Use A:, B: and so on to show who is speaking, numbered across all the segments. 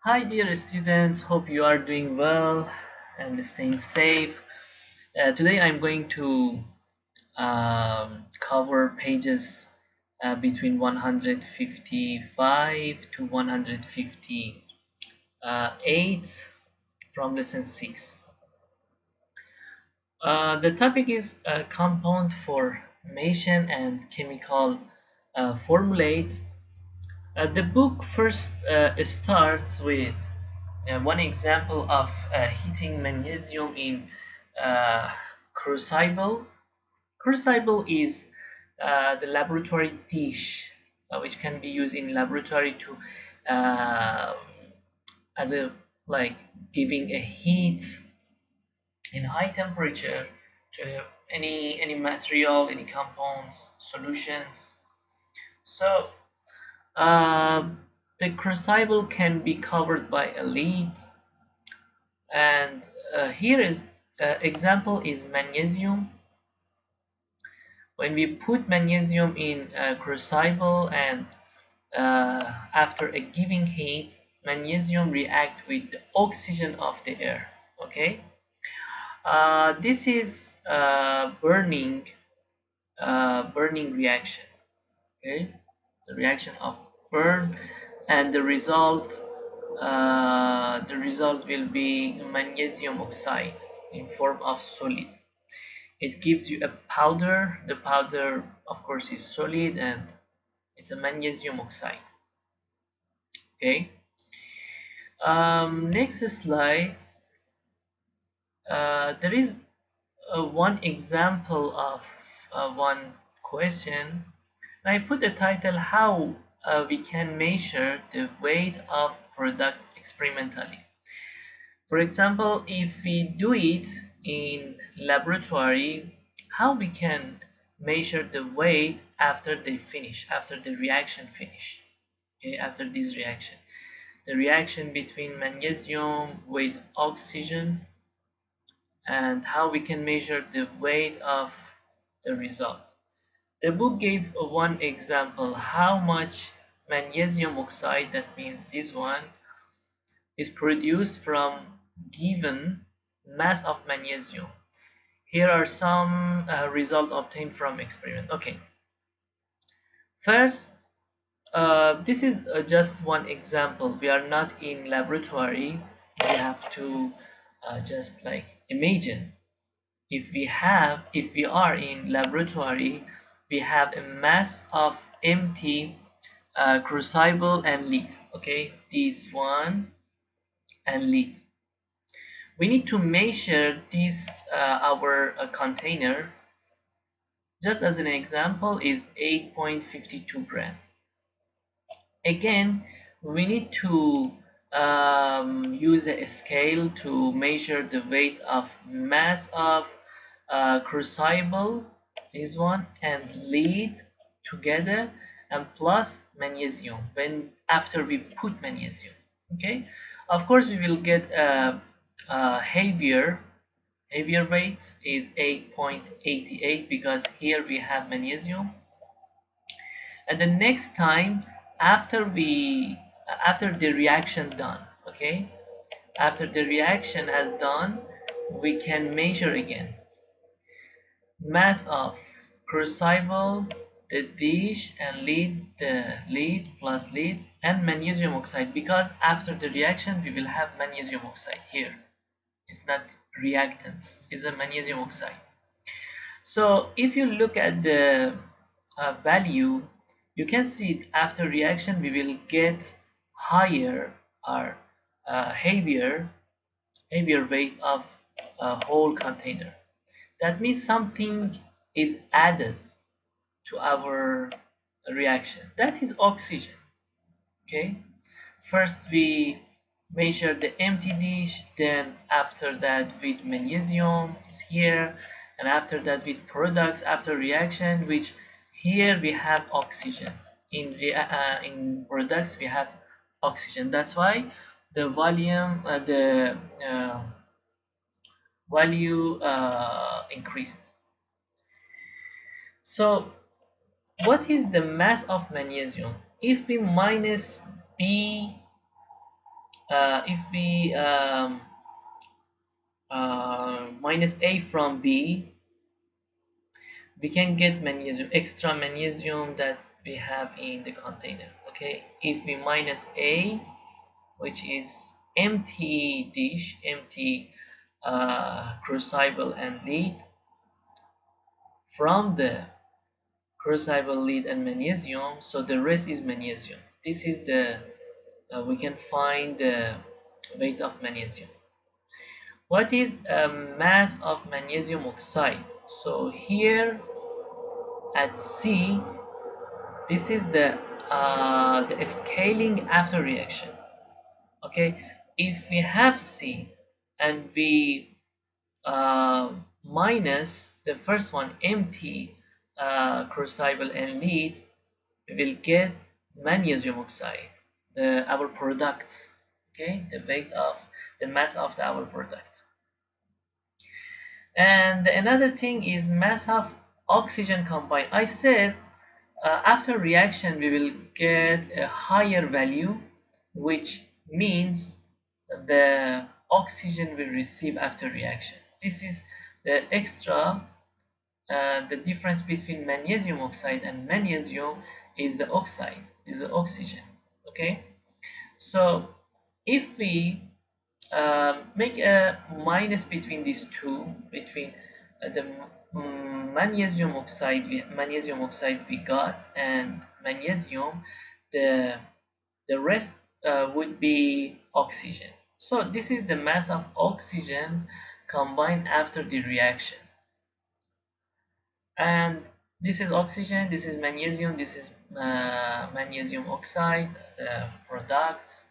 A: Hi, dear students. Hope you are doing well and staying safe. Today, I'm going to cover pages between 155 to 158 from lesson 6. The topic is compound formation and chemical formulate. The book first starts with one example of heating magnesium in uh, crucible. Crucible is the laboratory dish which can be used in laboratory to uh, as a like giving a heat in high temperature to any material, any compounds, solutions. So uh, the crucible can be covered by a lid, and here is example is magnesium. When we put magnesium in a crucible and after a giving heat, magnesium react with the oxygen of the air. Okay, this is burning reaction. Okay, the reaction of burn, and the result will be magnesium oxide in form of solid. It gives you a powder. The powder, of course, is solid and it's a magnesium oxide. Okay. Next slide. There is one example of one question. I put the title how we can measure the weight of product experimentally. For example, if we do it in laboratory, how we can measure the weight after they finish, after the reaction finish. Okay, after this reaction, the reaction between magnesium with oxygen, and how we can measure the weight of the result. The book gave one example how much magnesium oxide, that means this one, is produced from given mass of magnesium. Here are some results obtained from experiment. Okay, first, this is just one example. We are not in laboratory. We have to just like imagine. If we are in laboratory, we have a mass of empty crucible and lid. Okay, this one and lid. We need to measure this our container. Just as an example is 8.52 gram. Again, we need to use a scale to measure the weight of mass of crucible, this one, and lead together, and plus magnesium when after we put magnesium. Okay, of course we will get a heavier weight is 8.88 because here we have magnesium. And the next time after the reaction done, okay, after the reaction has done, we can measure again mass of crucible, the dish, and lead plus lead, and magnesium oxide, because after the reaction we will have magnesium oxide here. It's not reactants, it's a magnesium oxide. So if you look at the value, you can see after reaction we will get higher or heavier weight of a whole container. That means something is added to our reaction. That is oxygen. Okay. First we measure the empty dish, then after that with magnesium is here, and after that with products after reaction, which here we have oxygen. In products we have oxygen. That's why the volume the value increased. So what is the mass of magnesium? If we minus b if we minus A from B, we can get magnesium, extra magnesium that we have in the container. Okay, if we minus A, which is empty dish, empty crucible and lid, from the crucible, lid and magnesium, so the rest is magnesium. This is the we can find the weight of magnesium. What is a mass of magnesium oxide? So here at C, this is the scaling after reaction. Okay, if we have C and we uh, minus the first one, empty crucible and lid, we will get magnesium oxide, our products. Okay, the weight of the mass of our product. And another thing is mass of oxygen combined. I said after reaction we will get a higher value, which means the oxygen we receive after reaction. This is the extra, the difference between magnesium oxide and magnesium is the oxide, is the oxygen. Okay, so if we make a minus between these two, between the magnesium oxide we got and magnesium, the the rest would be oxygen. So this is the mass of oxygen combined after the reaction, and this is oxygen, this is magnesium, this is magnesium oxide products.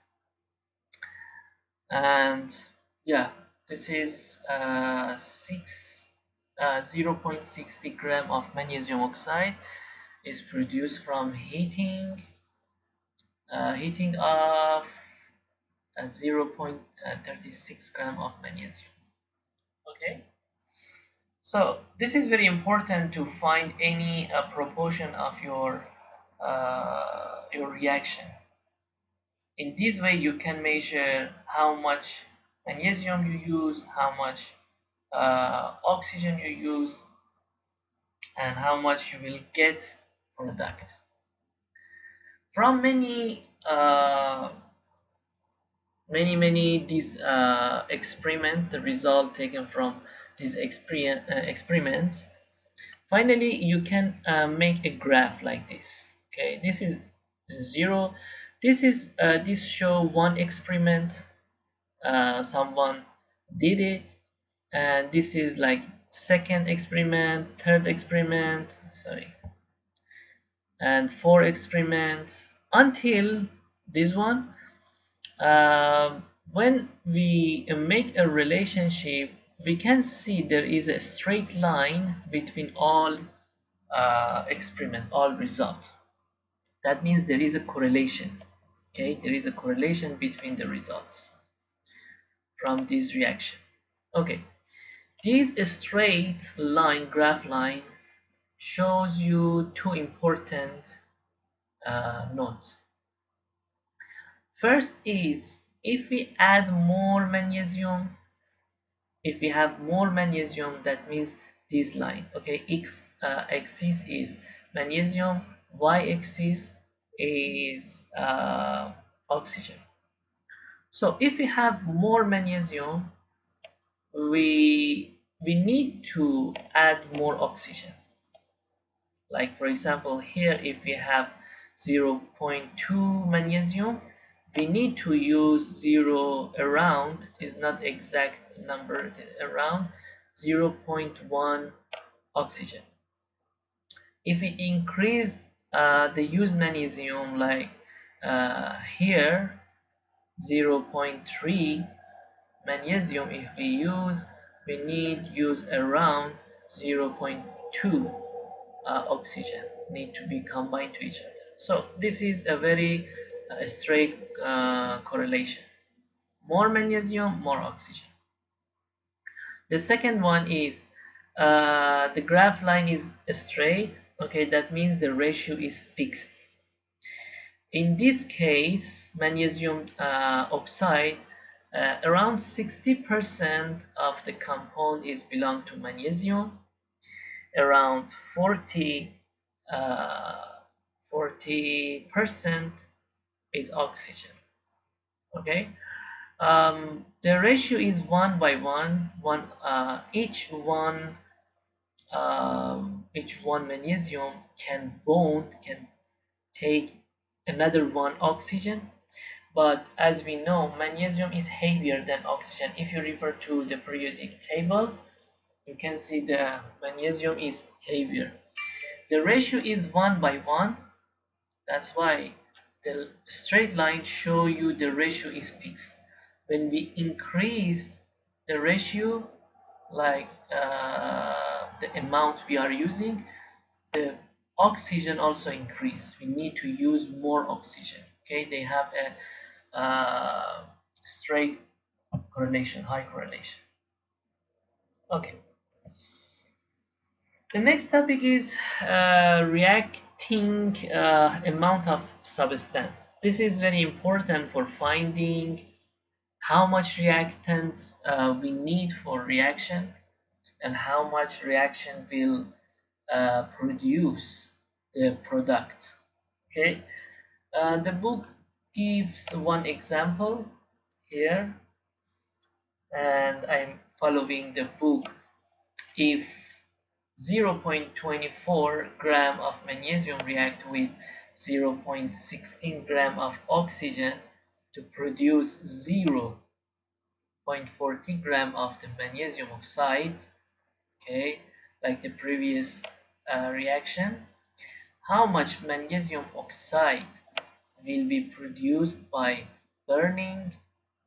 A: And yeah, this is 0.60 gram of magnesium oxide is produced from heating of 0.36 gram of magnesium. Okay, so this is very important to find any proportion of your reaction. In this way you can measure how much magnesium you use, how much oxygen you use, and how much you will get product. From many these experiments, the result taken from these experiments, finally you can make a graph like this. Okay, this is zero. This show one experiment, someone did it, and this is like second experiment, third experiment, sorry, and four experiments until this one. When we make a relationship, we can see there is a straight line between all experiment, all results. That means there is a correlation. Okay, there is a correlation between the results from this reaction. Okay, this straight line, graph line, shows you two important notes. First is if we add more magnesium, if we have more magnesium, that means this line. Okay, x axis is magnesium, y axis is oxygen. So if we have more magnesium, we need to add more oxygen. Like for example here, if we have 0.2 magnesium, we need to use 0 around, is not exact number, around 0.1 oxygen. If we increase the used magnesium, like here 0.3 magnesium, if we use around 0.2 oxygen, need to be combined to each other. So this is a very straight correlation. More magnesium, more oxygen. The second one is the graph line is straight. Okay, that means the ratio is fixed. In this case, magnesium oxide, around 60% of the compound is belong to magnesium, around 40% is oxygen. Okay, the ratio is 1 by 1. Each one magnesium can take another one oxygen. But as we know, magnesium is heavier than oxygen. If you refer to the periodic table, you can see the magnesium is heavier. The ratio is 1 by 1. That's why the straight line show you the ratio is fixed. When we increase the ratio, like the amount we are using, the oxygen also increase. We need to use more oxygen. Okay, they have a straight correlation, high correlation. Okay, the next topic is reacting amount of substance. This is very important for finding how much reactants we need for reaction and how much reaction will produce the product. Okay, the book gives one example here, and I'm following the book. If 0.24 gram of magnesium react with 0.16 gram of oxygen to produce 0.40 gram of the magnesium oxide, okay, like the previous reaction, how much magnesium oxide will be produced by burning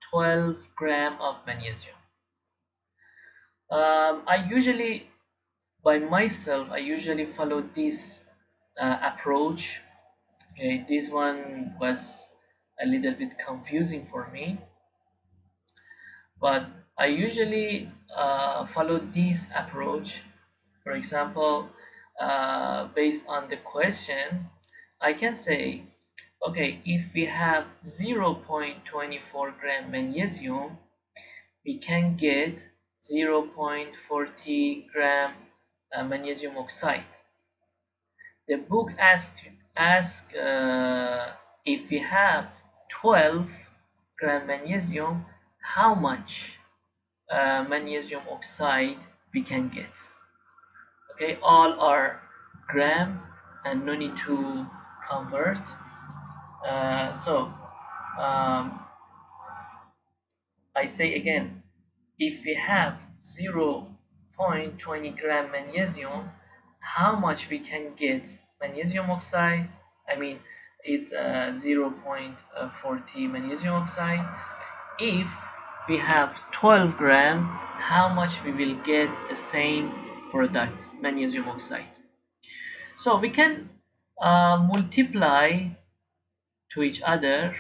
A: 12 gram of magnesium? I usually follow this approach. Okay, this one was a little bit confusing for me, but I usually follow this approach. For example, based on the question, I can say, okay, if we have 0.24 gram magnesium, we can get 0.40 gram magnesium oxide. The book asks if we have 12 gram magnesium, how much magnesium oxide we can get. Okay, all are gram and no need to convert. So I say again, if we have 0.20 gram magnesium, how much we can get magnesium oxide? I mean, it's 0.40 magnesium oxide. If we have 12 gram, how much we will get the same product, magnesium oxide? So we can multiply to each other.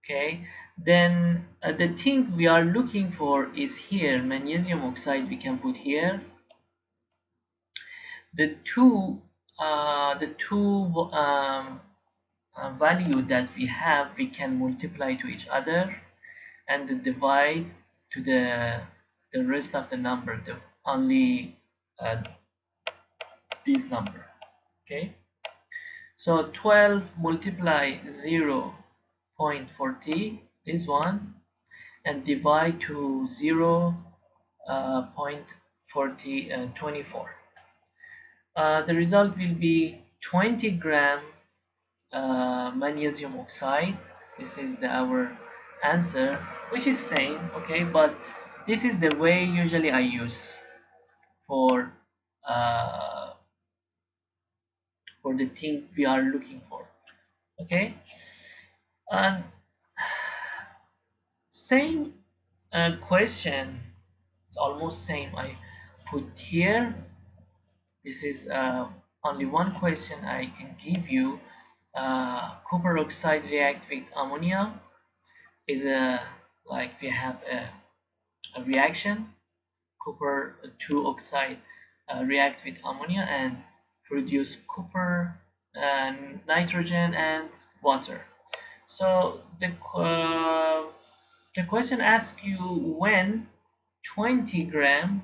A: Okay, then the thing we are looking for is here, magnesium oxide. We can put here the two value that we have, we can multiply to each other and divide to the rest of the number, the only this number. Okay, so 12 multiply 0.40, this one, and divide to 0.24. The result will be 20 gram magnesium oxide. This is our answer, which is same. Okay, but this is the way usually I use for uh, for the thing we are looking for. Okay, and same question, it's almost same. I put here, this is only one question I can give you. Copper oxide react with ammonia is a, like we have a reaction, copper 2 oxide react with ammonia and produce copper, nitrogen and water. So the question asks you when 20 gram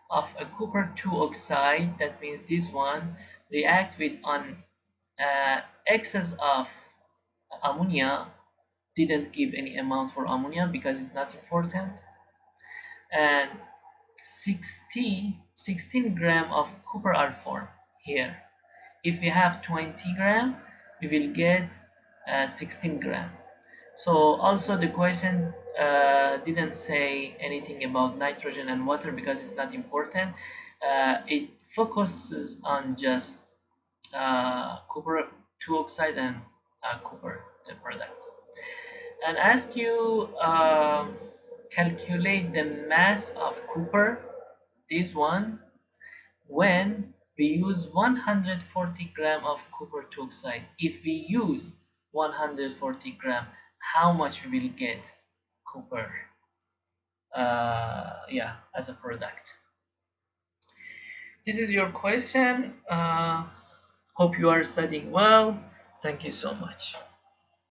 A: of a copper 2 oxide, that means this one, react with an excess of ammonia, didn't give any amount for ammonia because it's not important, and 16 gram of copper are formed here. If we have 20 gram, we will get 16 gram. So also the question didn't say anything about nitrogen and water because it's not important. It focuses on just copper 2 oxide and copper, the products, and ask you calculate the mass of copper, this one, when we use 140 gram of copper 2 oxide. If we use 140 gram, how much we will get copper, yeah, as a product. This is your question. Hope you are studying well. Thank you so much.